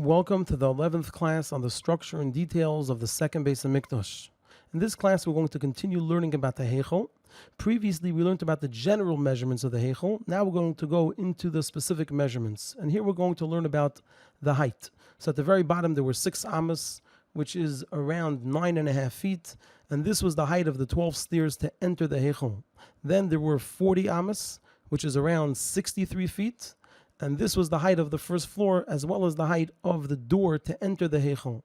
Welcome to the 11th class on the structure and details of the second Beis Hamikdash. In this class, we're going to continue learning about the Heichel. Previously, we learned about the general measurements of the Heichel. Now we're going to go into the specific measurements. And here we're going to learn about the height. So at the very bottom, there were 6 amas, which is around 9.5 feet. And this was the height of the 12 stairs to enter the Heichel. Then there were 40 amas, which is around 63 feet. And this was the height of the first floor, as well as the height of the door to enter the Heichel.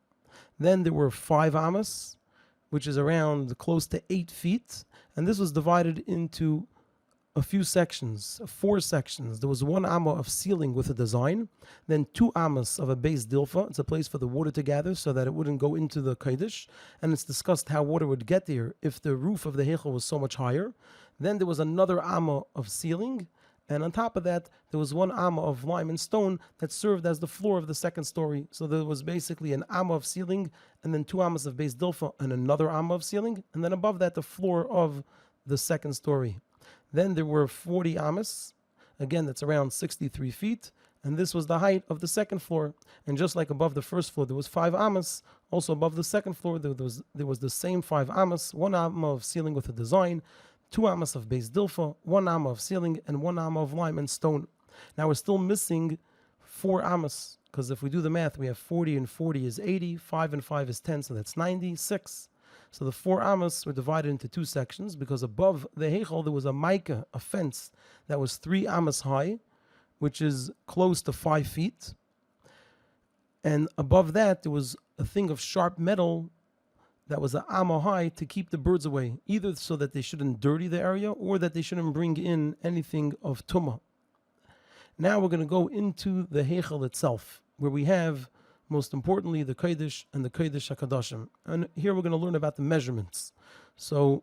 Then there were 5 amas, which is around close to 8 feet. And this was divided into a few sections, 4 sections. There was 1 amma of ceiling with a design, then 2 amas of a Beis dilfa. It's a place for the water to gather so that it wouldn't go into the Kodesh. And it's discussed how water would get there if the roof of the Heichel was so much higher. Then there was another amma of ceiling. And on top of that, there was 1 amma of lime and stone that served as the floor of the second story. So there was basically an amma of ceiling, and then 2 ammas of Beis dilfa, and another amma of ceiling, and then above that, the floor of the second story. Then there were 40 ammas. Again, that's around 63 feet. And this was the height of the second floor. And just like above the first floor, there was 5 ammas. Also above the second floor, there was the same 5 ammas, 1 amma of ceiling with a design, 2 ammas of Beis dilfa, 1 amma of ceiling, and 1 amma of lime and stone. Now we're still missing 4 ammas, because if we do the math, we have 40 and 40 is 80, 5 and 5 is 10, so that's 96. So the 4 ammas were divided into 2 sections, because above the Heichel there was a maika, a fence, that was 3 ammas high, which is close to 5 feet. And above that there was a thing of sharp metal that was an amma high to keep the birds away, either so that they shouldn't dirty the area or that they shouldn't bring in anything of tumah. Now we're going to go into the Heichel itself, where we have, most importantly, the Kodesh and the Kodesh HaKadoshim. And here we're going to learn about the measurements. So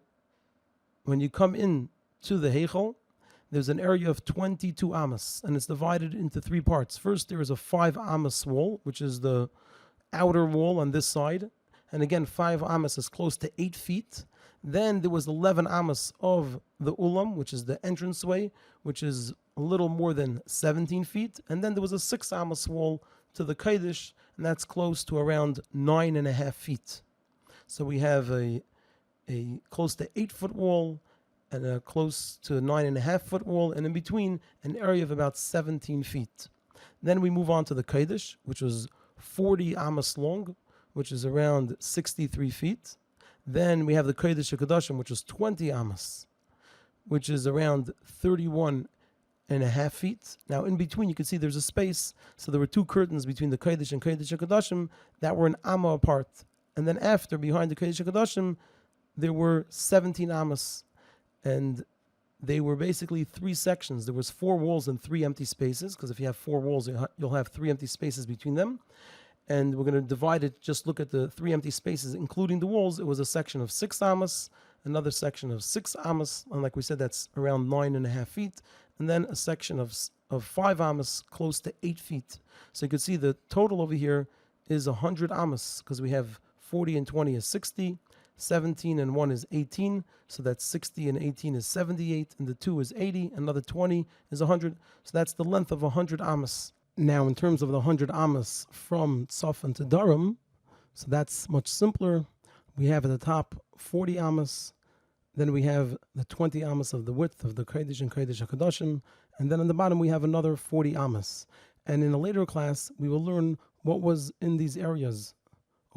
when you come in to the Heichel, there's an area of 22 ammas, and it's divided into 3 parts. First, there is a 5 ammas wall, which is the outer wall on this side. And again, 5 ammas is close to 8 feet. Then there was 11 ammas of the ulam, which is the entranceway, which is a little more than 17 feet. And then there was a 6 ammas wall to the Kodesh, and that's close to around 9.5 feet. So we have a close to 8-foot wall and a close to 9.5-foot wall, and in between an area of about 17 feet. Then we move on to the Kodesh, which was 40 ammas long, which is around 63 feet. Then we have the Kodesh HaKadoshim, which is 20 ammas, which is around 31.5 feet. Now, in between, you can see there's a space. So there were 2 curtains between the Kodesh and Kodesh HaKadoshim that were an amma apart. And then after, behind the Kodesh HaKadoshim, there were 17 ammas. And they were basically 3 sections. There was 4 walls and 3 empty spaces, because if you have 4 walls, you'll have 3 empty spaces between them. And we're going to divide it, just look at the 3 empty spaces, including the walls. It was a section of 6 ammas, another section of 6 ammas, and like we said, that's around 9.5 feet, and then a section of 5 ammas, close to 8 feet. So you can see the total over here is 100 ammas, because we have 40 and 20 is 60, 17 and 1 is 18, so that's 60 and 18 is 78, and the 2 is 80, another 20 is 100, so that's the length of 100 ammas. Now, in terms of the 100 ammas from Tzafan to Durham, so that's much simpler. We have at the top 40 ammas, then we have the 20 ammas of the width of the Kodesh and Kodesh HaKadoshim, and then on the bottom we have another 40 ammas. And in a later class, we will learn what was in these areas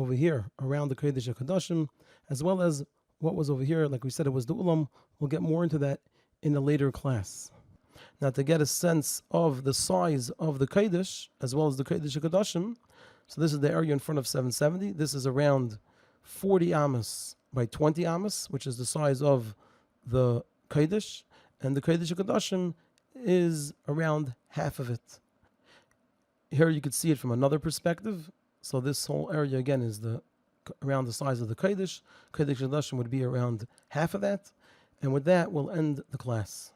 over here around the Kodesh HaKadoshim, as well as what was over here. Like we said, it was the Ulam. We'll get more into that in a later class. Now, to get a sense of the size of the Kodesh, as well as the Kodesh HaKadoshim, so this is the area in front of 770. This is around 40 ammas by 20 ammas, which is the size of the Kodesh. And the Kodesh HaKadoshim is around half of it. Here you could see it from another perspective. So this whole area, again, is around the size of the Kodesh. Kodesh HaKadoshim would be around half of that. And with that, we'll end the class.